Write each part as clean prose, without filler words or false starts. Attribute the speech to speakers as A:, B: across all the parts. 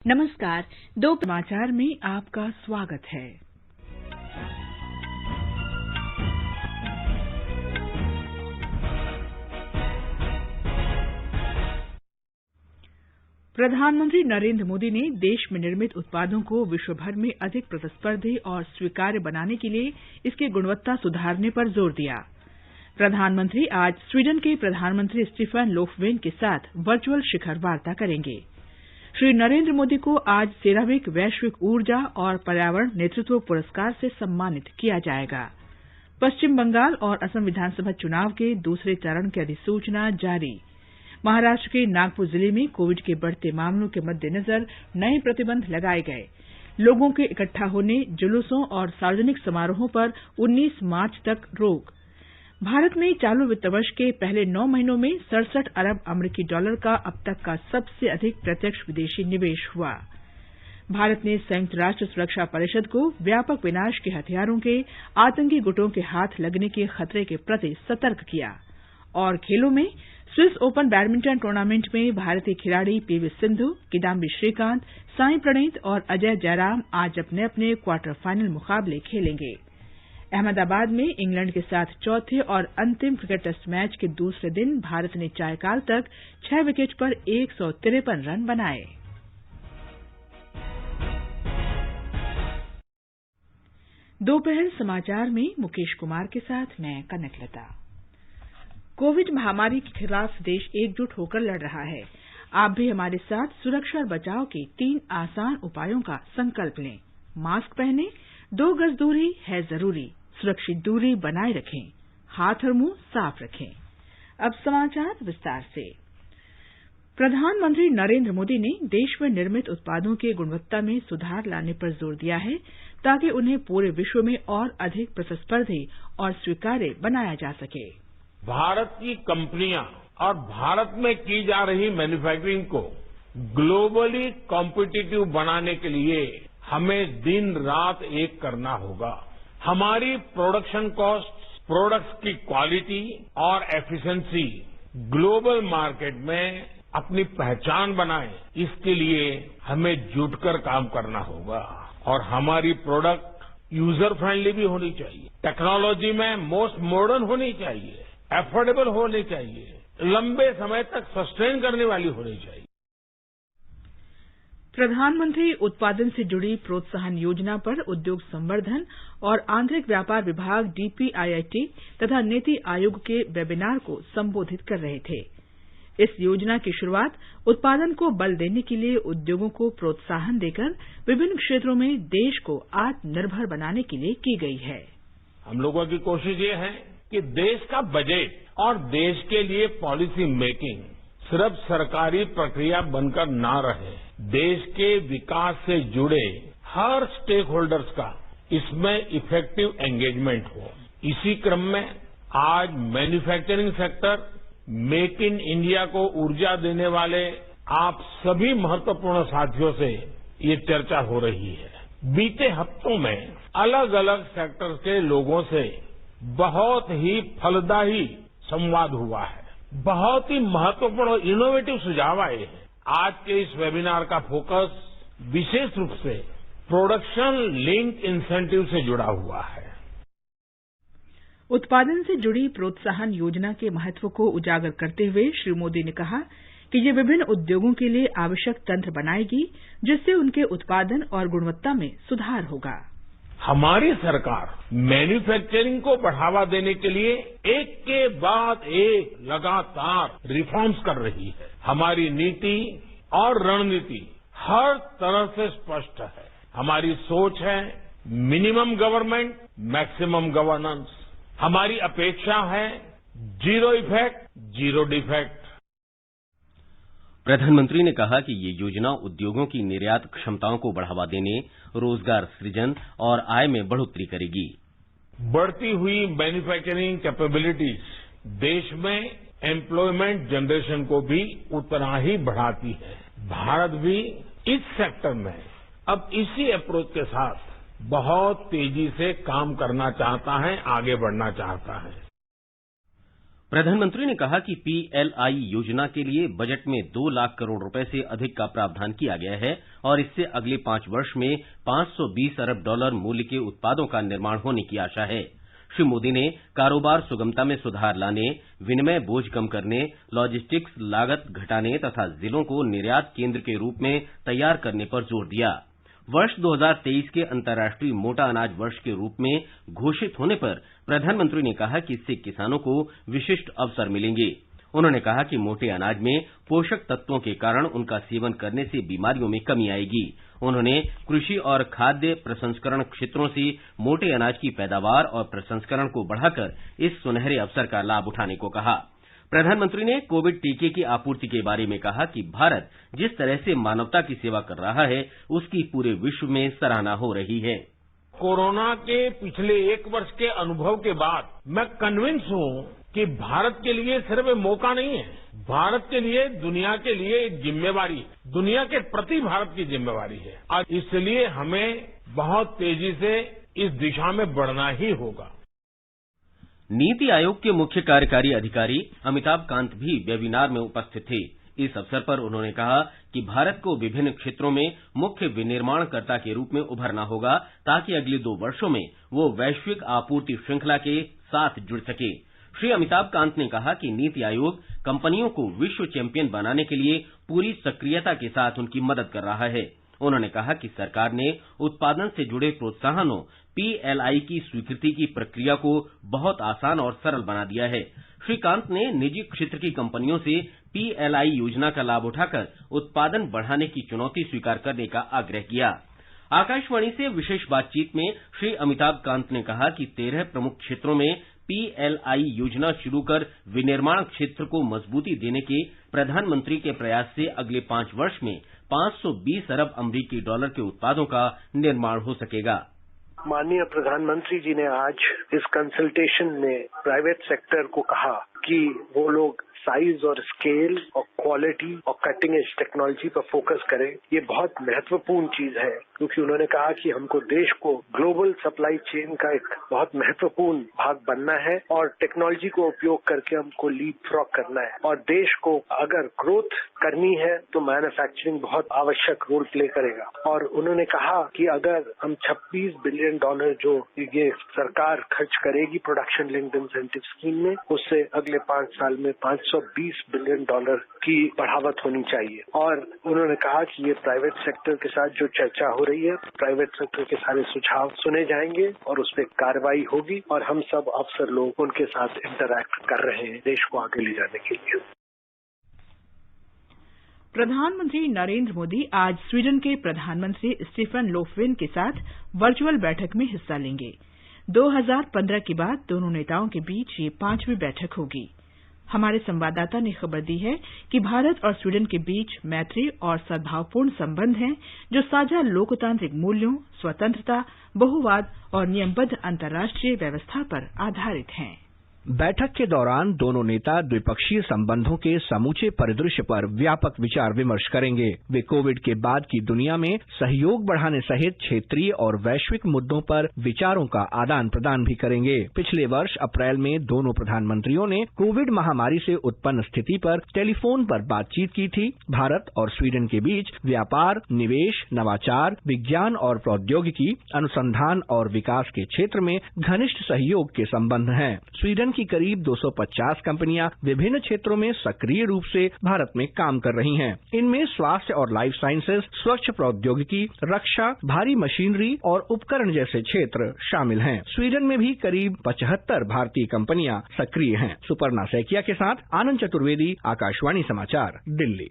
A: नमस्कार। दो समाचार में आपका स्वागत है। प्रधानमंत्री नरेंद्र मोदी ने देश में निर्मित उत्पादों को विश्व भर में अधिक प्रतिस्पर्धी और स्वीकार्य बनाने के लिए इसकी गुणवत्ता सुधारने पर जोर दिया। प्रधानमंत्री आज स्वीडन के प्रधानमंत्री स्टीफन लोफवेन के साथ वर्चुअल शिखर वार्ता करेंगे। श्री नरेंद्र मोदी को आज सेरावीक वैश्विक ऊर्जा और पर्यावरण नेतृत्व पुरस्कार से सम्मानित किया जाएगा। पश्चिम बंगाल और असम विधानसभा चुनाव के दूसरे चरण की अधिसूचना जारी। महाराष्ट्र के नागपुर जिले में कोविड के बढ़ते मामलों के मद्देनजर नए प्रतिबंध लगाए गए। लोगों के इकट्ठा होने, जुलूसों और सार्वजनिक समारोहों पर 19 मार्च तक रोक। भारत में चालू वित्त वर्ष के पहले 9 महीनों में 67 अरब अमेरिकी डॉलर का अब तक का सबसे अधिक प्रत्यक्ष विदेशी निवेश हुआ। भारत ने संयुक्त राष्ट्र सुरक्षा परिषद को व्यापक विनाश के हथियारों के आतंकी गुटों के हाथ लगने के खतरे के प्रति सतर्क किया। और खेलों में स्विस ओपन बैडमिंटन टूर्नामेंट में भारतीय खिलाड़ी पीवी सिंधु, किदाम्बी श्रीकांत, साई प्रणीत और अजय जयराम आज अपने अपने क्वार्टर फाइनल मुकाबले खेलेंगे। अहमदाबाद में इंग्लैंड के साथ चौथे और अंतिम क्रिकेट टेस्ट मैच के दूसरे दिन भारत ने चायकाल तक 6 विकेट पर 153 रन बनाए। दोपहर समाचार में मुकेश कुमार के साथ मैं कनकलता। कोविड महामारी के खिलाफ देश एकजुट होकर लड़ रहा है। आप भी हमारे साथ सुरक्षा और बचाव के 3 आसान उपायों का संकल्प लें। मास्क पहनें, 2 गज दूरी है जरूरी, सुरक्षित दूरी बनाए रखें, हाथ और मुंह साफ रखें। अब समाचार विस्तार से। प्रधानमंत्री नरेंद्र मोदी ने देश में निर्मित उत्पादों की गुणवत्ता में सुधार लाने पर जोर दिया है ताकि उन्हें पूरे विश्व में और अधिक प्रतिस्पर्धी और स्वीकार्य बनाया जा सके।
B: भारत की कंपनियां और भारत में की जा रही मैन्युफैक्चरिंग को ग्लोबली कॉम्पिटिटिव बनाने के लिए हमें दिन रात एक करना होगा। हमारी प्रोडक्शन कॉस्ट, प्रोडक्ट्स की क्वालिटी और एफिशिएंसी ग्लोबल मार्केट में अपनी पहचान बनाए, इसके लिए हमें जुटकर काम करना होगा। और हमारी प्रोडक्ट यूजर फ्रेंडली भी होनी चाहिए, टेक्नोलॉजी में मोस्ट मॉडर्न होनी चाहिए, एफोर्डेबल होनी चाहिए, लंबे समय तक सस्टेन करने वाली होनी चाहिए।
A: प्रधानमंत्री उत्पादन से जुड़ी प्रोत्साहन योजना पर उद्योग संवर्धन और आंतरिक व्यापार विभाग डीपीआईआईटी तथा नीति आयोग के वेबिनार को संबोधित कर रहे थे। इस योजना की शुरुआत उत्पादन को बल देने के लिए उद्योगों को प्रोत्साहन देकर विभिन्न क्षेत्रों में देश को आत्मनिर्भर बनाने के लिए की गई है।
B: हम लोगों की कोशिश ये है कि देश का बजट और देश के लिए पॉलिसी मेकिंग सिर्फ सरकारी प्रक्रिया बनकर ना रहे, देश के विकास से जुड़े हर स्टेक होल्डर्स का इसमें इफेक्टिव एंगेजमेंट हो। इसी क्रम में आज manufacturing sector, make in India को ऊर्जा देने वाले आप सभी महत्वपूर्ण साथियों से ये चर्चा हो रही है। बीते हफ्तों में अलग अलग सेक्टर के लोगों से बहुत ही फलदायी संवाद हुआ है। बहुत ही महत्वपूर्ण और इनोवेटिव सुझाव आए हैं। आज के इस वेबिनार का फोकस विशेष रूप से प्रोडक्शन लिंक इंसेंटिव से जुड़ा हुआ है।
A: उत्पादन से जुड़ी प्रोत्साहन योजना के महत्व को उजागर करते हुए श्री मोदी ने कहा कि ये विभिन्न उद्योगों के लिए आवश्यक तंत्र बनाएगी जिससे उनके उत्पादन और गुणवत्ता में सुधार होगा।
B: हमारी सरकार मैन्युफैक्चरिंग को बढ़ावा देने के लिए एक के बाद एक लगातार रिफॉर्म्स कर रही है। हमारी नीति और रणनीति हर तरह से स्पष्ट है। हमारी सोच है मिनिमम गवर्नमेंट, मैक्सिमम गवर्नेंस। हमारी अपेक्षा है जीरो इफेक्ट, जीरो डिफेक्ट।
C: प्रधानमंत्री ने कहा कि ये योजना उद्योगों की निर्यात क्षमताओं को बढ़ावा देने, रोजगार सृजन और आय में बढ़ोतरी करेगी।
B: बढ़ती हुई मैन्युफैक्चरिंग कैपेबिलिटीज देश में एम्प्लॉयमेंट जनरेशन को भी उतना ही बढ़ाती है। भारत भी इस सेक्टर में अब इसी अप्रोच के साथ बहुत तेजी से काम करना चाहता है, आगे बढ़ना चाहता है।
C: प्रधानमंत्री ने कहा कि पीएलआई योजना के लिए बजट में 2 लाख करोड़ रुपए से अधिक का प्रावधान किया गया है और इससे अगले 5 वर्ष में $520 अरब मूल्य के उत्पादों का निर्माण होने की आशा है। श्री मोदी ने कारोबार सुगमता में सुधार लाने, विनिमय बोझ कम करने, लॉजिस्टिक्स लागत घटाने तथा जिलों को निर्यात केंद्र के रूप में तैयार करने पर जोर दिया। वर्ष 2023 के अंतर्राष्ट्रीय मोटा अनाज वर्ष के रूप में घोषित होने पर प्रधानमंत्री ने कहा कि इससे किसानों को विशिष्ट अवसर मिलेंगे। उन्होंने कहा कि मोटे अनाज में पोषक तत्वों के कारण उनका सेवन करने से बीमारियों में कमी आएगी। उन्होंने कृषि और खाद्य प्रसंस्करण क्षेत्रों से मोटे अनाज की पैदावार और प्रसंस्करण को बढ़ाकर इस सुनहरे अवसर का लाभ उठाने को कहा। प्रधानमंत्री ने कोविड टीके की आपूर्ति के बारे में कहा कि भारत जिस तरह से मानवता की सेवा कर रहा है, उसकी पूरे विश्व में सराहना हो रही है।
B: कोरोना के पिछले 1 वर्ष के अनुभव के बाद मैं कन्विंस हूं कि भारत के लिए सिर्फ एक मौका नहीं है, भारत के लिए, दुनिया के लिए एक जिम्मेवारी, दुनिया के प्रति भारत की जिम्मेवारी है और इसलिए हमें बहुत तेजी से इस दिशा में बढ़ना ही होगा।
C: नीति आयोग के मुख्य कार्यकारी अधिकारी अमिताभ कांत भी वेबिनार में उपस्थित थे। इस अवसर पर उन्होंने कहा कि भारत को विभिन्न क्षेत्रों में मुख्य विनिर्माणकर्ता के रूप में उभरना होगा ताकि अगले 2 वर्षों में वो वैश्विक आपूर्ति श्रृंखला के साथ जुड़ सके। श्री अमिताभ कांत ने कहा कि नीति आयोग कंपनियों को विश्व चैंपियन बनाने के लिए पूरी सक्रियता के साथ उनकी मदद कर रहा है। उन्होंने कहा कि सरकार ने उत्पादन से जुड़े प्रोत्साहनों पीएलआई की स्वीकृति की प्रक्रिया को बहुत आसान और सरल बना दिया है। श्री कांत ने निजी क्षेत्र की कंपनियों से पीएलआई योजना का लाभ उठाकर उत्पादन बढ़ाने की चुनौती स्वीकार करने का आग्रह किया। आकाशवाणी से विशेष बातचीत में श्री अमिताभ कांत ने कहा कि 13 प्रमुख क्षेत्रों में पीएलआई योजना शुरू कर विनिर्माण क्षेत्र को मजबूती देने के प्रधानमंत्री के प्रयास से अगले 5 वर्ष में $520 अरब अमरीकी डॉलर के उत्पादों का निर्माण हो सकेगा।
D: माननीय प्रधानमंत्री जी ने आज इस कंसल्टेशन में प्राइवेट सेक्टर को कहा कि वो लोग साइज और स्केल और क्वालिटी और कटिंग एज टेक्नोलॉजी पर फोकस करें। ये बहुत महत्वपूर्ण चीज है क्योंकि उन्होंने कहा कि हमको देश को ग्लोबल सप्लाई चेन का एक बहुत महत्वपूर्ण भाग बनना है और टेक्नोलॉजी को उपयोग करके हमको लीप फ्रॉग करना है और देश को अगर ग्रोथ करनी है तो मैन्युफैक्चरिंग बहुत आवश्यक रोल प्ले करेगा। और उन्होंने कहा कि अगर हम $26 बिलियन जो ये सरकार खर्च करेगी प्रोडक्शन लिंक्ड इंसेंटिव स्कीम में, उससे अगले 5 साल में $520 बिलियन की बढ़ावत होनी चाहिए। और उन्होंने कहा कि ये प्राइवेट सेक्टर के साथ जो चर्चा हो रही है, प्राइवेट सेक्टर के सारे सुझाव सुने जाएंगे और उस पर कार्रवाई होगी और हम सब अफसर लोग उनके साथ इंटरैक्ट कर रहे हैं देश को आगे ले जाने के लिए।
A: प्रधानमंत्री नरेंद्र मोदी आज स्वीडन के प्रधानमंत्री स्टीफन लोफवेन के साथ वर्चुअल बैठक में हिस्सा लेंगे। 2015 के बाद दोनों नेताओं के बीच ये 5वीं बैठक होगी। हमारे संवाददाता ने खबर दी है कि भारत और स्वीडन के बीच मैत्री और सद्भावपूर्ण संबंध हैं जो साझा लोकतांत्रिक मूल्यों, स्वतंत्रता, बहुवाद और नियमबद्ध अंतर्राष्ट्रीय व्यवस्था पर आधारित हैं।
E: बैठक के दौरान दोनों नेता द्विपक्षीय संबंधों के समूचे परिदृश्य पर व्यापक विचार विमर्श करेंगे। वे कोविड के बाद की दुनिया में सहयोग बढ़ाने सहित क्षेत्रीय और वैश्विक मुद्दों पर विचारों का आदान प्रदान भी करेंगे। पिछले वर्ष अप्रैल में दोनों प्रधानमंत्रियों ने कोविड महामारी से उत्पन्न स्थिति पर टेलीफोन पर बातचीत की थी। भारत और स्वीडन के बीच व्यापार, निवेश, नवाचार, विज्ञान और प्रौद्योगिकी, अनुसंधान और विकास के क्षेत्र में घनिष्ठ सहयोग के संबंध हैं। स्वीडन की करीब 250 कंपनियां विभिन्न क्षेत्रों में सक्रिय रूप से भारत में काम कर रही हैं। इनमें स्वास्थ्य और लाइफ साइंसेज, स्वच्छ प्रौद्योगिकी, रक्षा, भारी मशीनरी और उपकरण जैसे क्षेत्र शामिल हैं। स्वीडन में भी करीब 75 भारतीय कंपनियां सक्रिय हैं। सुपर्णा सैकिया के साथ आनंद चतुर्वेदी, आकाशवाणी समाचार, दिल्ली।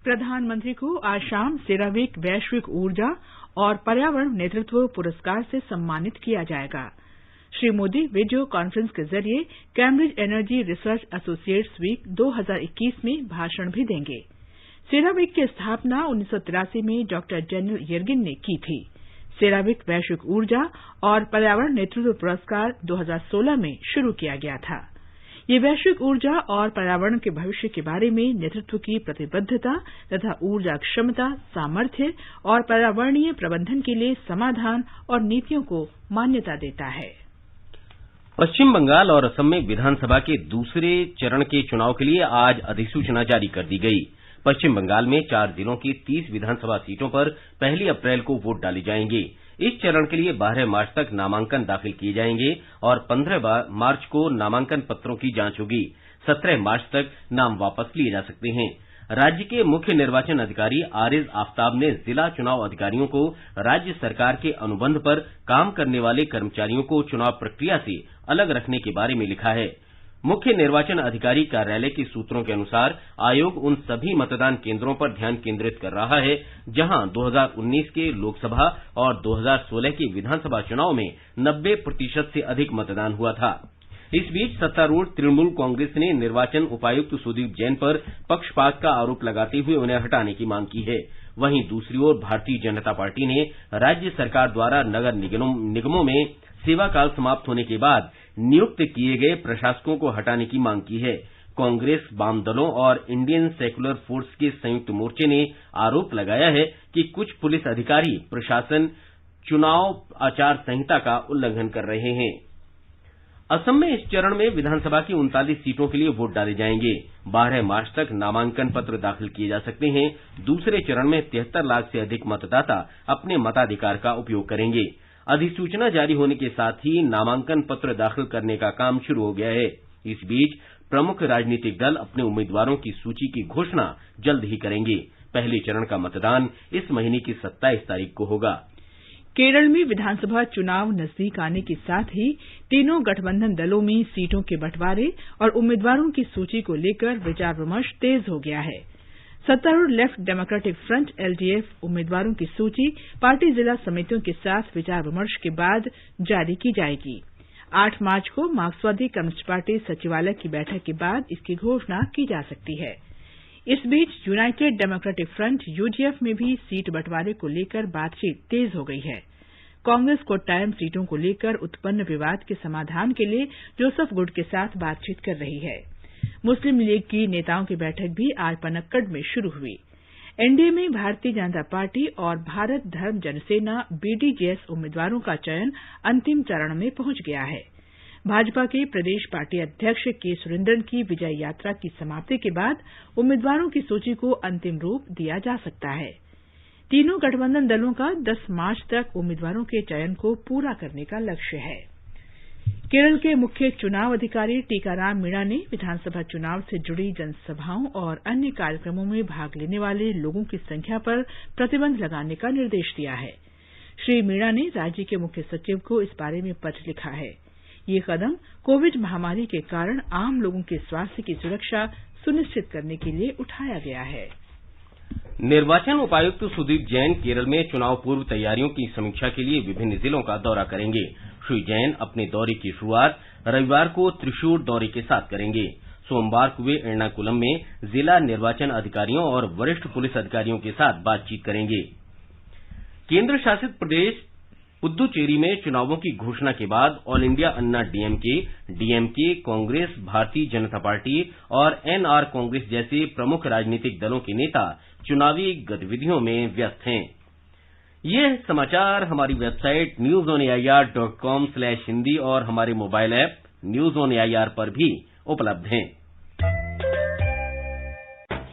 A: प्रधानमंत्री को आज शाम सेरावीक वैश्विक ऊर्जा और पर्यावरण नेतृत्व पुरस्कार से सम्मानित किया जाएगा। श्री मोदी वीडियो कॉन्फ्रेंस के जरिए Cambridge energy research associates week 2021 में भाषण भी देंगे। सेरावीक की स्थापना 1983 में डॉक्टर डेनियल येर्गिन ने की थी। सेरावीक वैश्विक ऊर्जा और पर्यावरण नेतृत्व पुरस्कार 2016 में शुरू किया गया था। ये वैश्विक ऊर्जा और पर्यावरण के भविष्य के बारे में नेतृत्व की प्रतिबद्धता तथा ऊर्जा क्षमता, सामर्थ्य और पर्यावरणीय प्रबंधन के लिए समाधान और नीतियों को मान्यता देता है।
C: पश्चिम बंगाल और असम में विधानसभा के दूसरे चरण के चुनाव के लिए आज अधिसूचना जारी कर दी गई। पश्चिम बंगाल में 4 जिलों की 30 विधानसभा सीटों पर 1 अप्रैल को वोट डाले जाएंगे। इस चरण के लिए 12 मार्च तक नामांकन दाखिल किए जाएंगे और 15 मार्च को नामांकन पत्रों की जांच होगी। 17 मार्च तक नाम वापस लिए जा सकते हैं। राज्य के मुख्य निर्वाचन अधिकारी आरिज आफ्ताब ने जिला चुनाव अधिकारियों को राज्य सरकार के अनुबंध पर काम करने वाले कर्मचारियों को चुनाव प्रक्रिया से अलग रखने के बारे में लिखा है। मुख्य निर्वाचन अधिकारी कार्यालय के सूत्रों के अनुसार आयोग उन सभी मतदान केंद्रों पर ध्यान केंद्रित कर रहा है जहां 2019 के लोकसभा और 2016 के विधानसभा चुनाव में 90% से अधिक मतदान हुआ था। इस बीच सत्तारूढ़ तृणमूल कांग्रेस ने निर्वाचन उपायुक्त सुदीप जैन पर पक्षपात का आरोप लगाते हुए उन्हें हटाने की मांग की है। वहीं दूसरी ओर भारतीय जनता पार्टी ने राज्य सरकार द्वारा नगर निगमों में सेवाकाल समाप्त होने के बाद नियुक्त किए गए प्रशासकों को हटाने की मांग की है। कांग्रेस, वाम दलों और इंडियन सेक्युलर फोर्स के संयुक्त मोर्चे ने आरोप लगाया है कि कुछ पुलिस अधिकारी प्रशासन चुनाव आचार संहिता का उल्लंघन कर रहे हैं। असम में इस चरण में विधानसभा की 39 सीटों के लिए वोट डाले जाएंगे। 12 मार्च तक नामांकन पत्र दाखिल किए जा सकते हैं। दूसरे चरण में 73 लाख से अधिक मतदाता अपने मताधिकार का उपयोग करेंगे। अधिसूचना जारी होने के साथ ही नामांकन पत्र दाखिल करने का काम शुरू हो गया है। इस बीच प्रमुख राजनीतिक दल अपने उम्मीदवारों की सूची की घोषणा जल्द ही करेंगे। पहले चरण का मतदान इस महीने की 27 तारीख को होगा।
A: केरल में विधानसभा चुनाव नजदीक आने के साथ ही तीनों गठबंधन दलों में सीटों के बंटवारे और उम्मीदवारों की सूची को लेकर विचार विमर्श तेज हो गया है। सत्तारूढ़ लेफ्ट डेमोक्रेटिक फ्रंट एलडीएफ उम्मीदवारों की सूची पार्टी जिला समितियों के साथ विचार विमर्श के बाद जारी की जाएगी। 8 मार्च को मार्क्सवादी कम्युनिस्ट पार्टी सचिवालय की बैठक के बाद इसकी घोषणा की जा सकती है। इस बीच यूनाइटेड डेमोक्रेटिक फ्रंट यूडीएफ में भी सीट बंटवारे को लेकर बातचीत तेज हो गई है। कांग्रेस कोट्टायम सीटों को लेकर उत्पन्न विवाद के समाधान के लिए जोसेफ गुड के साथ बातचीत कर रही है। मुस्लिम लीग की नेताओं की बैठक भी आज पनक्कड़ में शुरू हुई। एनडीए में भारतीय जनता पार्टी और भारत धर्म जनसेना बीडीजेएस उम्मीदवारों का चयन अंतिम चरण में पहुंच गया है। भाजपा के प्रदेश पार्टी अध्यक्ष के सुरेंद्रन की विजय यात्रा की समाप्ति के बाद उम्मीदवारों की सूची को अंतिम रूप दिया जा सकता है। तीनों गठबंधन दलों का 10 मार्च तक उम्मीदवारों के चयन को पूरा करने का लक्ष्य है। केरल के मुख्य चुनाव अधिकारी टीकाराम मीणा ने विधानसभा चुनाव से जुड़ी जनसभाओं और अन्य कार्यक्रमों में भाग लेने वाले लोगों की संख्या पर प्रतिबंध लगाने का निर्देश दिया है। श्री मीणा ने राज्य के मुख्य सचिव को इस बारे में पत्र लिखा है। ये कदम कोविड महामारी के कारण आम लोगों के स्वास्थ्य की सुरक्षा सुनिश्चित करने के लिए उठाया गया है।
C: निर्वाचन उपायुक्त सुदीप जैन केरल में चुनाव पूर्व तैयारियों की समीक्षा के लिए विभिन्न जिलों का दौरा करेंगे। श्री जैन अपने दौरे की शुरुआत रविवार को त्रिशूर दौरे के साथ करेंगे। सोमवार को वे एर्नाकुलम में जिला निर्वाचन अधिकारियों और वरिष्ठ पुलिस अधिकारियों के साथ बातचीत करेंगे। केंद्र शासित प्रदेश पुद्दुचेरी में चुनावों की घोषणा के बाद ऑल इंडिया अन्ना डीएमके, कांग्रेस, भारतीय जनता पार्टी और एनआर कांग्रेस जैसे प्रमुख राजनीतिक दलों के नेता चुनावी गतिविधियों में व्यस्त हैं। ये समाचार हमारी वेबसाइट newsonair.com/hindi और हमारे mobile app news on AIR पर भी उपलब्ध हैं।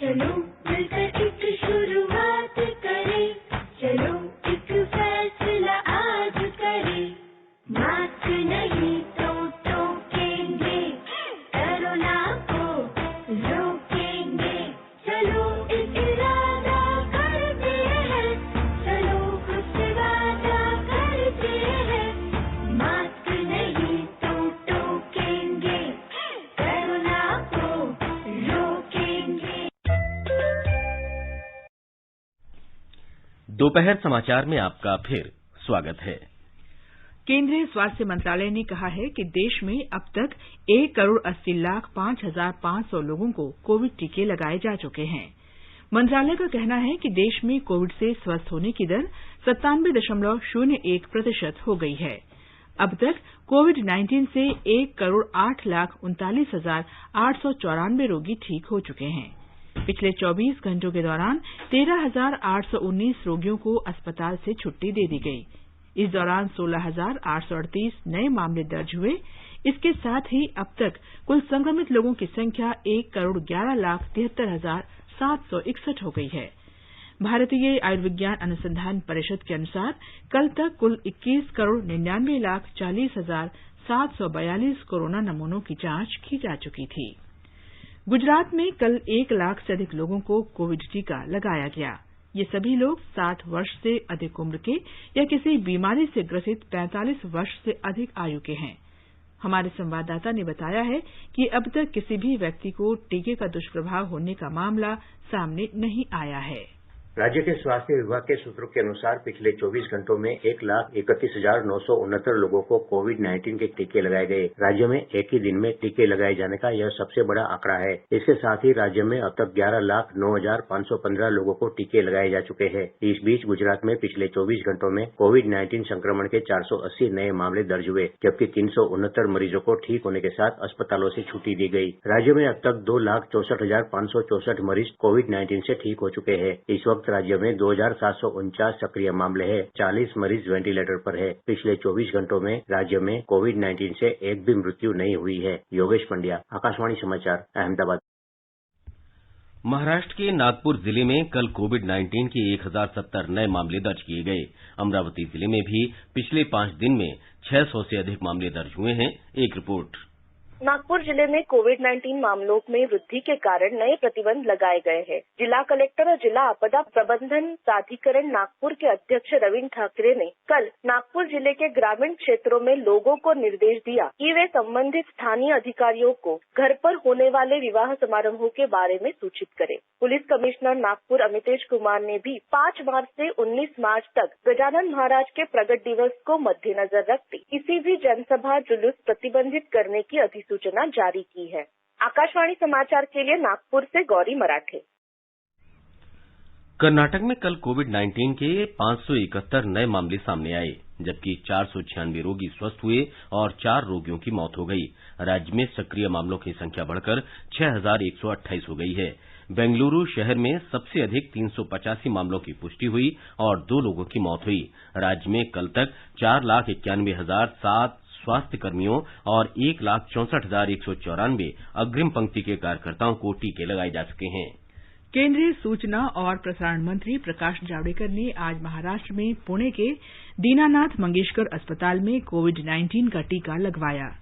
F: चलो मिलकर एक शुरुआत करें, चलो एक फैसला आज करें, मास्क नहीं तो टोकेंगे, कोरोना को रोकेंगे, चलो एक इरादा करते हैं, चलो कुछ वादा करते हैं, मास्क नहीं तो टोकेंगे, कोरोना को रोकेंगे।
C: दोपहर समाचार में आपका फिर स्वागत है।
A: केंद्रीय स्वास्थ्य मंत्रालय ने कहा है कि देश में अब तक 1,80,05,500 लोगों को कोविड टीके लगाए जा चुके हैं। मंत्रालय का कहना है कि देश में कोविड से स्वस्थ होने की दर 97.01% हो गई है। अब तक कोविड-19 से 1,08,39,894 रोगी ठीक हो चुके हैं। पिछले 24 घंटों के दौरान 13,819 रोगियों को अस्पताल से छुट्टी दे दी गई। इस दौरान 16,838 नए मामले दर्ज हुए। इसके साथ ही अब तक कुल संक्रमित लोगों की संख्या 1,11,73,761 हो गई है। भारतीय आयुर्विज्ञान अनुसंधान परिषद के अनुसार कल तक कुल 21,99,40,742 कोरोना नमूनों की जांच की जा चुकी थी। गुजरात में कल 1 लाख से अधिक लोगों को कोविड टीका लगाया गया। ये सभी लोग 60 वर्ष से अधिक उम्र के या किसी बीमारी से ग्रसित 45 वर्ष से अधिक आयु के हैं। हमारे संवाददाता ने बताया है कि अब तक किसी भी व्यक्ति को टीके का दुष्प्रभाव होने का मामला सामने नहीं आया है।
G: राज्य के स्वास्थ्य विभाग के सूत्रों के अनुसार पिछले 24 घंटों में 1,31,969 लोगों को कोविड-19 के टीके लगाए गए। राज्य में एक ही दिन में टीके लगाए जाने का यह सबसे बड़ा आंकड़ा है। इसके साथ ही राज्य में अब तक 11,09,515 लोगों को टीके लगाए जा चुके हैं। इस बीच गुजरात में पिछले 24 घंटों में कोविड-19 संक्रमण के 480 नए मामले दर्ज हुए, जबकि 369 मरीजों को ठीक होने के साथ अस्पतालों से छुट्टी दी गई। राज्य में अब तक 2,64,564 मरीज कोविड-19 से ठीक हो चुके हैं। इस वक्त राज्य में 2,749 सक्रिय मामले हैं। 40 मरीज वेंटिलेटर पर है। पिछले 24 घंटों में राज्य में कोविड-19 से एक भी मृत्यु नहीं हुई है। योगेश पंड्या, आकाशवाणी समाचार, अहमदाबाद।
C: महाराष्ट्र के नागपुर जिले में कल कोविड-19 के 1,070 नए मामले दर्ज किए गए। अमरावती जिले में भी पिछले 5 दिन में 600 से अधिक मामले दर्ज हुए हैं। एक रिपोर्ट।
H: नागपुर जिले में कोविड-19 मामलों में वृद्धि के कारण नए प्रतिबंध लगाए गए हैं। जिला कलेक्टर और जिला आपदा प्रबंधन प्राधिकरण नागपुर के अध्यक्ष रविन्द्र ठाकरे ने कल नागपुर जिले के ग्रामीण क्षेत्रों में लोगों को निर्देश दिया कि वे संबंधित स्थानीय अधिकारियों को घर पर होने वाले विवाह समारोहों के बारे में सूचित करें। पुलिस कमिश्नर नागपुर अमितेश कुमार ने भी 5 मार्च से 19 मार्च तक गजानन महाराज के प्रगट दिवस को मद्देनजर रखते किसी भी जनसभा जुलूस प्रतिबंधित करने की अधिसूचना जारी की है। आकाशवाणी समाचार के लिए नागपुर से गौरी मराठे।
C: कर्नाटक में कल कोविड-19 के 571 नए मामले सामने आए, जबकि 496 रोगी स्वस्थ हुए और 4 रोगियों की मौत हो गई। राज्य में सक्रिय मामलों की संख्या बढ़कर 6,128 हो गई है। बेंगलुरु शहर में सबसे अधिक 385 मामलों की पुष्टि हुई और 2 लोगों की मौत हुई। राज्य में कल तक 4,91,007 स्वास्थ्य कर्मियों और 1,64,194 अग्रिम पंक्ति के कार्यकर्ताओं को टीके लगाए जा चुके हैं।
A: केंद्रीय सूचना और प्रसारण मंत्री प्रकाश जावड़ेकर ने आज महाराष्ट्र में पुणे के दीनानाथ मंगेशकर अस्पताल में कोविड-19 का टीका लगवाया।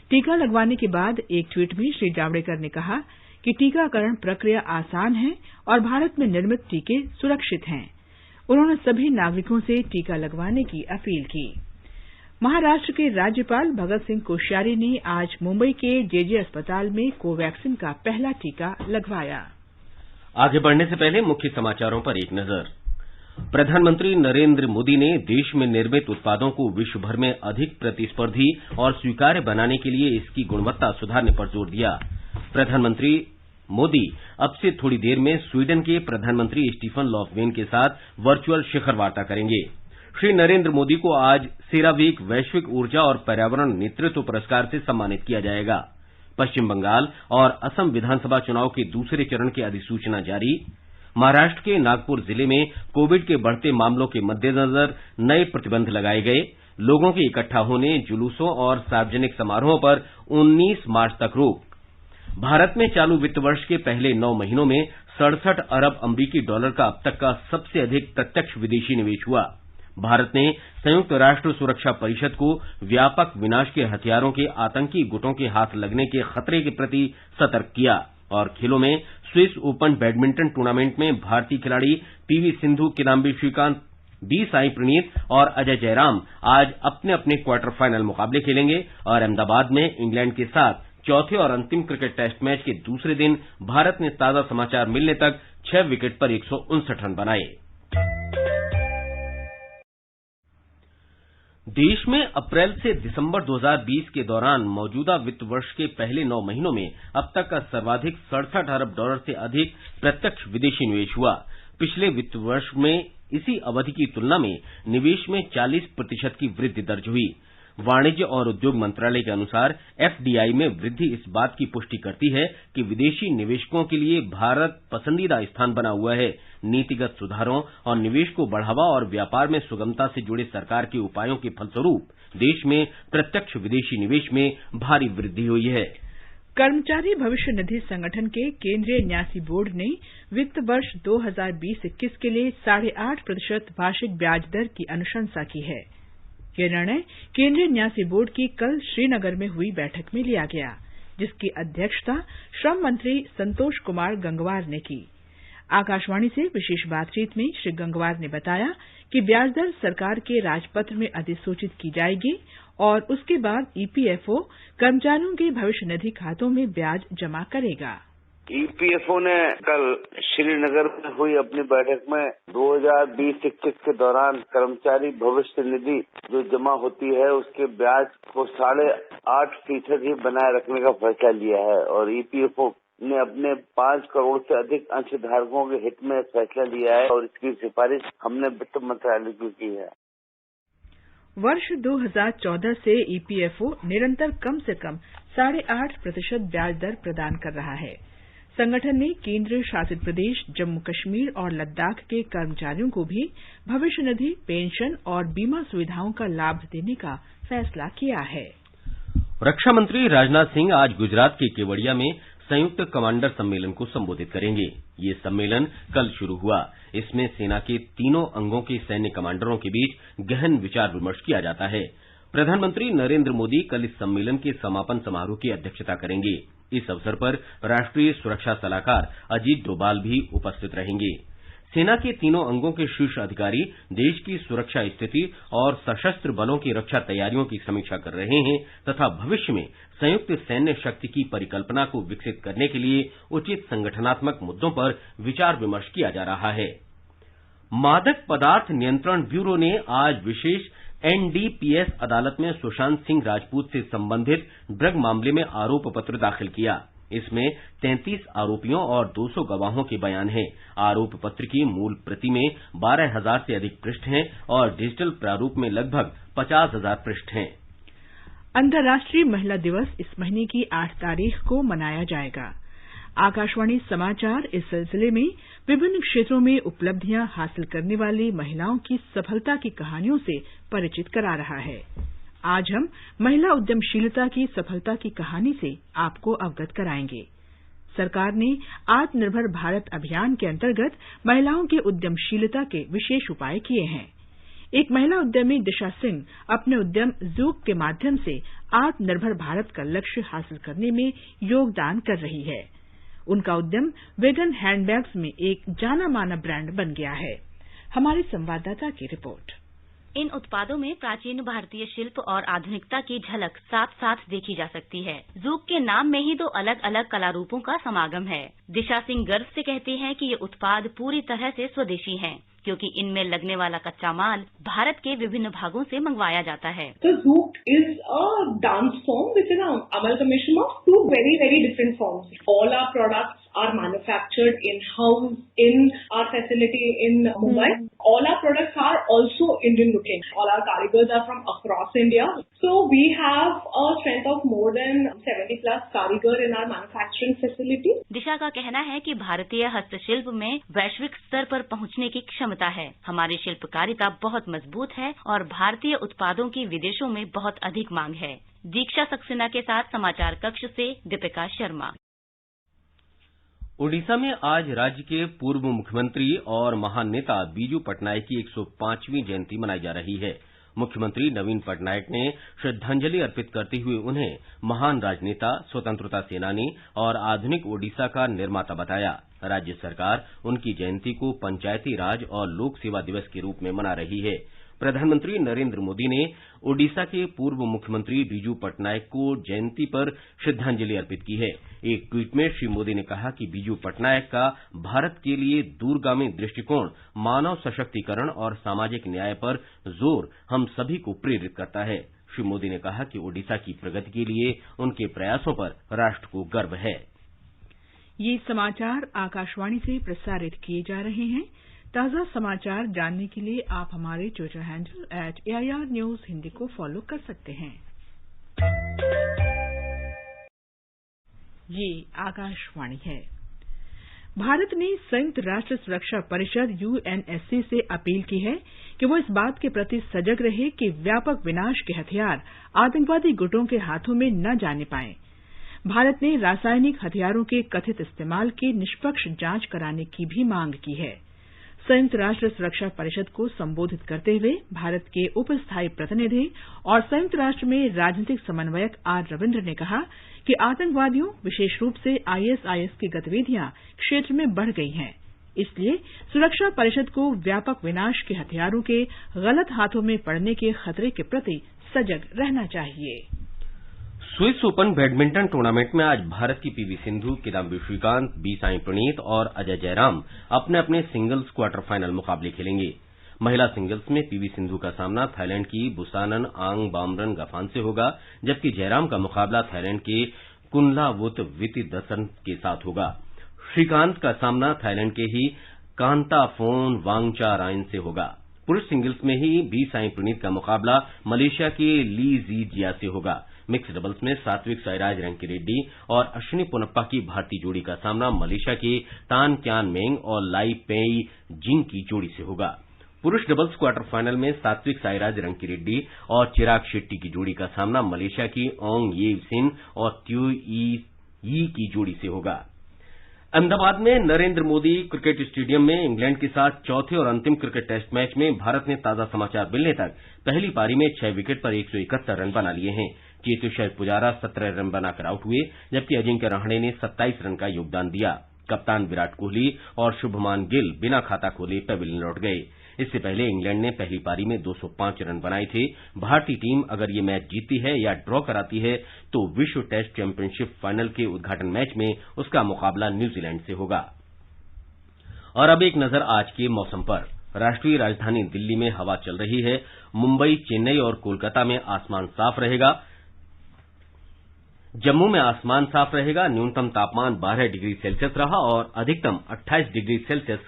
A: टीका लगवाने के बाद एक ट्वीट में श्री जावड़ेकर ने कहा कि टीकाकरण प्रक्रिया आसान है और भारत में निर्मित टीके सुरक्षित हैं। उन्होंने सभी नागरिकों से टीका लगवाने की अपील की। महाराष्ट्र के राज्यपाल भगत सिंह कोश्यारी ने आज मुंबई के जेजे अस्पताल में कोवैक्सीन का पहला टीका लगवाया।
C: आगे बढ़ने से पहले मुख्य समाचारों पर एक नजर। प्रधानमंत्री नरेंद्र मोदी ने देश में निर्मित उत्पादों को विश्व भर में अधिक प्रतिस्पर्धी और स्वीकार्य बनाने के लिए इसकी गुणवत्ता सुधारने पर जोर दिया। प्रधानमंत्री मोदी अब से थोड़ी देर में स्वीडन के प्रधानमंत्री स्टीफन लॉफवेन के साथ वर्चुअल शिखर वार्ता करेंगे। श्री नरेंद्र मोदी को आज सेरावीक वैश्विक ऊर्जा और पर्यावरण नेतृत्व पुरस्कार से सम्मानित किया जाएगा। पश्चिम बंगाल और असम विधानसभा चुनाव के दूसरे चरण की अधिसूचना जारी। महाराष्ट्र के नागपुर जिले में कोविड के बढ़ते मामलों के मद्देनजर नए प्रतिबंध लगाए गए। लोगों के इकट्ठा होने, जुलूसों और सार्वजनिक समारोहों पर 19 मार्च तक रोक। भारत में चालू वित्त वर्ष के पहले 9 महीनों में 67 अरब अमरीकी डॉलर का अब तक का सबसे अधिक प्रत्यक्ष विदेशी निवेश हुआ। भारत ने संयुक्त राष्ट्र सुरक्षा परिषद को व्यापक विनाश के हथियारों के आतंकी गुटों के हाथ लगने के खतरे के प्रति सतर्क किया। और खेलों में स्विस ओपन बैडमिंटन टूर्नामेंट में भारतीय खिलाड़ी पीवी सिंधु, किदाम्बी श्रीकांत, बी साई प्रणीत और अजय जयराम आज अपने अपने क्वार्टर फाइनल मुकाबले खेलेंगे और अहमदाबाद में इंग्लैंड के साथ चौथे और अंतिम क्रिकेट टेस्ट मैच के दूसरे दिन भारत ने ताजा समाचार मिलने तक 6 विकेट पर 159 रन बनाए। देश में अप्रैल से दिसंबर 2020 के दौरान मौजूदा वित्त वर्ष के पहले 9 महीनों में अब तक का सर्वाधिक 67 अरब डॉलर से अधिक प्रत्यक्ष विदेशी निवेश हुआ। पिछले वित्त वर्ष में इसी अवधि की तुलना में निवेश में 40% की वृद्धि दर्ज हुई। वाणिज्य और उद्योग मंत्रालय के अनुसार एफडीआई में वृद्धि इस बात की पुष्टि करती है कि विदेशी निवेशकों के लिए भारत पसंदीदा स्थान बना हुआ है। नीतिगत सुधारों और निवेश को बढ़ावा और व्यापार में सुगमता से जुड़े सरकार के उपायों के फलस्वरूप देश में प्रत्यक्ष विदेशी निवेश में भारी वृद्धि हुई है।
A: कर्मचारी भविष्य निधि संगठन के केंद्रीय न्यासी बोर्ड ने वित्त वर्ष 2020-21 के लिए 8.5% वार्षिक ब्याज दर की अनुशंसा की है। यह निर्णय केंद्रीय न्यासी बोर्ड की कल श्रीनगर में हुई बैठक में लिया गया, जिसकी अध्यक्षता श्रम मंत्री संतोष कुमार गंगवार ने की। आकाशवाणी से विशेष बातचीत में श्री गंगवार ने बताया कि ब्याज दर सरकार के राजपत्र में अधिसूचित की जाएगी और उसके बाद ईपीएफओ कर्मचारियों के भविष्य निधि खातों में ब्याज जमा करेगा।
I: ईपीएफओ ने कल श्रीनगर में हुई अपनी बैठक में 2020-21 के दौरान कर्मचारी भविष्य निधि जो जमा होती है उसके ब्याज को 8.5% ही बनाए रखने का फैसला लिया है और ईपीएफओ ने अपने 5 करोड़ से अधिक अंशधारकों के हित में फैसला लिया है और इसकी सिफारिश हमने वित्त मंत्रालय को की है।
A: वर्ष 2014 से ईपीएफओ निरंतर कम से कम 8.5% ब्याज दर प्रदान कर रहा है। संगठन ने केंद्र शासित प्रदेश जम्मू कश्मीर और लद्दाख के कर्मचारियों को भी भविष्य निधि, पेंशन और बीमा सुविधाओं का लाभ देने का फैसला किया है।
C: रक्षा मंत्री राजनाथ सिंह आज गुजरात के केवड़िया में संयुक्त कमांडर सम्मेलन को संबोधित करेंगे। ये सम्मेलन कल शुरू हुआ। इसमें सेना के तीनों अंगों के सैन्य कमांडरों के बीच गहन विचार विमर्श किया जाता है। प्रधानमंत्री नरेंद्र मोदी कल इस सम्मेलन के समापन समारोह की अध्यक्षता करेंगे। इस अवसर पर राष्ट्रीय सुरक्षा सलाहकार अजीत डोभाल भी उपस्थित रहेंगे। सेना के तीनों अंगों के शीर्ष अधिकारी देश की सुरक्षा स्थिति और सशस्त्र बलों की रक्षा तैयारियों की समीक्षा कर रहे हैं तथा भविष्य में संयुक्त सैन्य शक्ति की परिकल्पना को विकसित करने के लिए उचित संगठनात्मक मुद्दों पर विचार विमर्श किया जा रहा है। मादक पदार्थ नियंत्रण ब्यूरो ने आज विशेष एनडीपीएस अदालत में सुशांत सिंह राजपूत से संबंधित ड्रग मामले में आरोप पत्र दाखिल किया। इसमें 33 आरोपियों और 200 गवाहों के बयान हैं। आरोप पत्र की मूल प्रति में 12,000 से अधिक पृष्ठ हैं और डिजिटल प्रारूप में लगभग 50,000 पृष्ठ हैं।
A: अंतर्राष्ट्रीय महिला दिवस इस महीने की 8 तारीख को मनाया जाएगा। आकाशवाणी समाचार इस सिलसिले में विभिन्न क्षेत्रों में उपलब्धियां हासिल करने वाली महिलाओं की सफलता की कहानियों से परिचित करा रहा है। आज हम महिला उद्यमशीलता की सफलता की कहानी से आपको अवगत कराएंगे। सरकार ने आत्मनिर्भर भारत अभियान के अंतर्गत महिलाओं के उद्यमशीलता के विशेष उपाय किए हैं। एक महिला उद्यमी दिशा सिंह अपने उद्यम जूक के माध्यम से आत्मनिर्भर भारत का लक्ष्य हासिल करने में योगदान कर रही है। उनका उद्यम वेगन हैंडबैग्स में एक जाना माना ब्रांड बन गया है। हमारे संवाददाता की रिपोर्ट।
J: इन उत्पादों में प्राचीन भारतीय शिल्प और आधुनिकता की झलक साथ साथ देखी जा सकती है। जूक के नाम में ही 2 अलग अलग कला रूपों का समागम है। दिशा सिंह गर्व से कहती हैं कि ये उत्पाद पूरी तरह से स्वदेशी हैं, क्योंकि इनमें लगने वाला कच्चा माल भारत के विभिन्न भागों से मंगवाया जाता है।
K: The Zouk is a dance form which is an amalgamation of 2 very, very different forms. All our products are manufactured in-house in our facility in Mumbai. All our products are also Indian looking. All our karigars are from across India. So we have a strength of more than 70 plus karigar in our manufacturing facility.
J: दिशा का कहना है कि भारतीय हस्तशिल्प में वैश्विक स्तर पर पहुंचने की क्षमता है। हमारी शिल्पकारिता बहुत मजबूत है और भारतीय उत्पादों की विदेशों में बहुत अधिक मांग है। दीक्षा सक्सेना के साथ समाचार कक्ष से दीपिका शर्मा।
C: ओडिशा में आज राज्य के पूर्व मुख्यमंत्री और महान नेता बीजू पटनायक की 105वीं जयंती मनाई जा रही है। मुख्यमंत्री नवीन पटनायक ने श्रद्धांजलि अर्पित करते हुए उन्हें महान राजनेता, स्वतंत्रता सेनानी और आधुनिक ओडिशा का निर्माता बताया। राज्य सरकार उनकी जयंती को पंचायती राज और लोक सेवा दिवस के रूप में मना रही है। प्रधानमंत्री नरेंद्र मोदी ने ओडिशा के पूर्व मुख्यमंत्री बीजू पटनायक को जयंती पर श्रद्धांजलि अर्पित की है। एक ट्वीट में श्री मोदी ने कहा कि बीजू पटनायक का भारत के लिए दूरगामी दृष्टिकोण, मानव सशक्तिकरण और सामाजिक न्याय पर जोर हम सभी को प्रेरित करता है। श्री मोदी ने कहा कि ओडिशा की प्रगति के लिए उनके प्रयासों पर राष्ट्र को गर्व है।
A: ये समाचार आकाशवाणी से प्रसारित किए जा रहे हैं। ताज़ा समाचार जानने के लिए आप हमारे Twitter handle @AIR News Hindi को फॉलो कर सकते हैं। ये आकाशवाणी है। भारत ने संयुक्त राष्ट्र सुरक्षा परिषद UNSC से अपील की है कि वो इस बात के प्रति सजग रहे कि व्यापक विनाश के हथियार आतंकवादी गुटों के हाथों में न जाने पाएं। भारत ने रासायनिक हथियारों के कथित इस्तेमाल की निष्पक्ष जांच कराने की भी मांग की है। संयुक्त राष्ट्र सुरक्षा परिषद को संबोधित करते हुए भारत के उप स्थायी प्रतिनिधि और संयुक्त राष्ट्र में राजनीतिक समन्वयक R रविन्द्र ने कहा कि आतंकवादियों, विशेष रूप से ISIS की गतिविधियां क्षेत्र में बढ़ गई हैं। इसलिए सुरक्षा परिषद को व्यापक विनाश के हथियारों के गलत हाथों में पड़ने के खतरे के प्रति सजग रहना चाहिए।
C: स्विस ओपन बैडमिंटन टूर्नामेंट में आज भारत की PV सिंधु, किदाम्बी श्रीकांत, बी साई प्रणीत और अजय जयराम अपने अपने सिंगल्स क्वार्टर फाइनल मुकाबले खेलेंगे। महिला सिंगल्स में PV सिंधु का सामना थाईलैंड की बुसानन आंग बामरन गफान से होगा, जबकि जयराम का मुकाबला थाईलैंड के कुनलावुत वितिदसन के साथ होगा। श्रीकांत का सामना थाईलैंड के ही कांताफोन वांगचाराइन से होगा। पुरुष सिंगल्स में ही बी साई प्रणीत का मुकाबला मलेशिया के ली जीजिया से होगा। मिक्स डबल्स में सात्विक साईराज रंकीरेड्डी और अश्विनी पोनप्पा की भारतीय जोड़ी का सामना मलेशिया के तान क्यान मेंग और लाई पेई जिंग की जोड़ी से होगा। पुरुष डबल्स क्वार्टर फाइनल में सात्विक साईराज रंकीरेड्डी और चिराग शेट्टी की जोड़ी का सामना मलेशिया की ओंग येव सिन और त्यू यी की जोड़ी से होगा। अहमदाबाद में नरेंद्र मोदी क्रिकेट स्टेडियम में इंग्लैंड के साथ चौथे और अंतिम क्रिकेट टेस्ट मैच में भारत ने ताजा समाचार मिलने तक पहली पारी में 6 विकेट पर 171 रन बना लिए हैं। चेतेश्वर पुजारा 17 रन बनाकर आउट हुए, जबकि अजिंक्य रहाणे ने 27 रन का योगदान दिया। कप्तान विराट कोहली और शुभमान गिल बिना खाता खोले पेविलियन लौट गए। इससे पहले इंग्लैंड ने पहली पारी में 205 रन बनाए थे। भारतीय टीम अगर ये मैच जीतती है या ड्रॉ कराती है तो विश्व टेस्ट चैंपियनशिप फाइनल के उद्घाटन मैच में उसका मुकाबला न्यूजीलैंड से होगा। और अब एक नजर आज के मौसम पर। राष्ट्रीय राजधानी दिल्ली में हवा चल रही है। मुंबई, चेन्नई और कोलकाता में आसमान साफ रहेगा। जम्मू में आसमान साफ रहेगा। न्यूनतम तापमान 12 डिग्री सेल्सियस रहा और अधिकतम 28 डिग्री सेल्सियस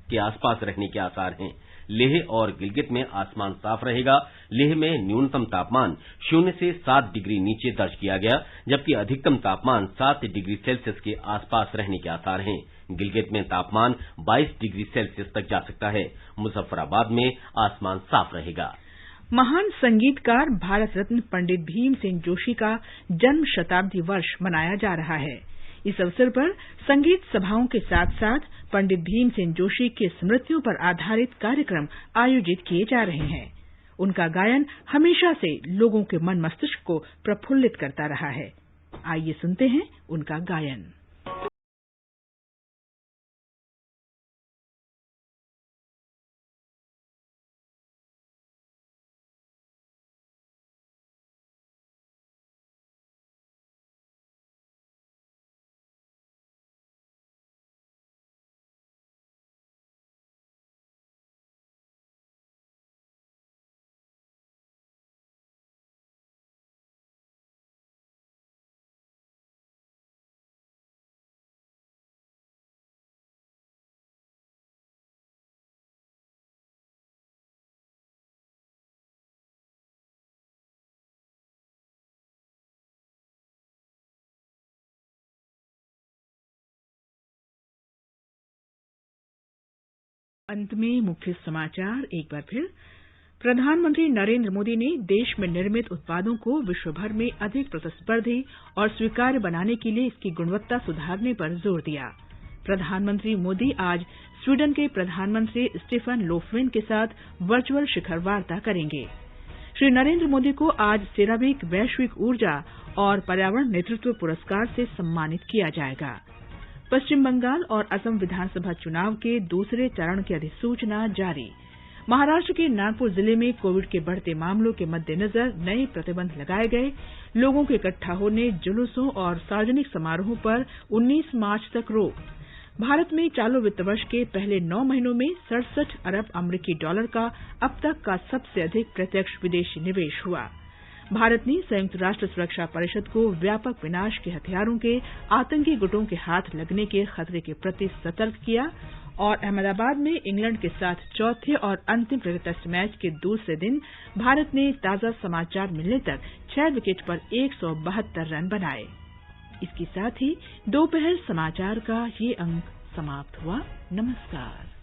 C: के आसपास रहने के आसार हैं। लेह और गिलगित में आसमान साफ रहेगा। लेह में न्यूनतम तापमान 0 से 7 डिग्री नीचे दर्ज किया गया, जबकि अधिकतम तापमान 7 डिग्री सेल्सियस के आसपास रहने के आसार हैं। गिलगित में तापमान 22 डिग्री सेल्सियस तक जा सकता है। मुजफ्फराबाद में आसमान साफ रहेगा।
A: महान संगीतकार भारत रत्न पंडित भीमसेन जोशी का जन्म शताब्दी वर्ष मनाया जा रहा है। इस अवसर पर संगीत सभाओं के साथ साथ पंडित भीमसेन जोशी की स्मृतियों पर आधारित कार्यक्रम आयोजित किए जा रहे हैं। उनका गायन हमेशा से लोगों के मन मस्तिष्क को प्रफुल्लित करता रहा है। आइए सुनते हैं उनका गायन। अंत में मुख्य समाचार एक बार फिर। प्रधानमंत्री नरेंद्र मोदी ने देश में निर्मित उत्पादों को विश्व भर में अधिक प्रतिस्पर्धी और स्वीकार्य बनाने के लिए इसकी गुणवत्ता सुधारने पर जोर दिया। प्रधानमंत्री मोदी आज स्वीडन के प्रधानमंत्री स्टीफन लोफवेन के साथ वर्चुअल शिखर वार्ता करेंगे। श्री नरेंद्र मोदी को आज सेरावीक वैश्विक ऊर्जा और पर्यावरण नेतृत्व पुरस्कार से सम्मानित किया जाएगा। पश्चिम बंगाल और असम विधानसभा चुनाव के दूसरे चरण की अधिसूचना जारी। महाराष्ट्र के नागपुर जिले में कोविड के बढ़ते मामलों के मद्देनजर नए प्रतिबंध लगाए गए। लोगों के इकट्ठा होने, जुलूसों और सार्वजनिक समारोहों पर 19 मार्च तक रोक। भारत में चालू वित्त वर्ष के पहले 9 महीनों में 67 अरब अमरीकी डॉलर का अब तक का सबसे अधिक प्रत्यक्ष विदेशी निवेश हुआ। भारत ने संयुक्त राष्ट्र सुरक्षा परिषद को व्यापक विनाश के हथियारों के आतंकी गुटों के हाथ लगने के खतरे के प्रति सतर्क किया। और अहमदाबाद में इंग्लैंड के साथ चौथे और अंतिम क्रिकेट टेस्ट मैच के दूसरे दिन भारत ने ताजा समाचार मिलने तक 6 विकेट पर 172 रन बनाए। इसके साथ ही दोपहर समाचार का ये अंक समाप्त हुआ। नमस्कार।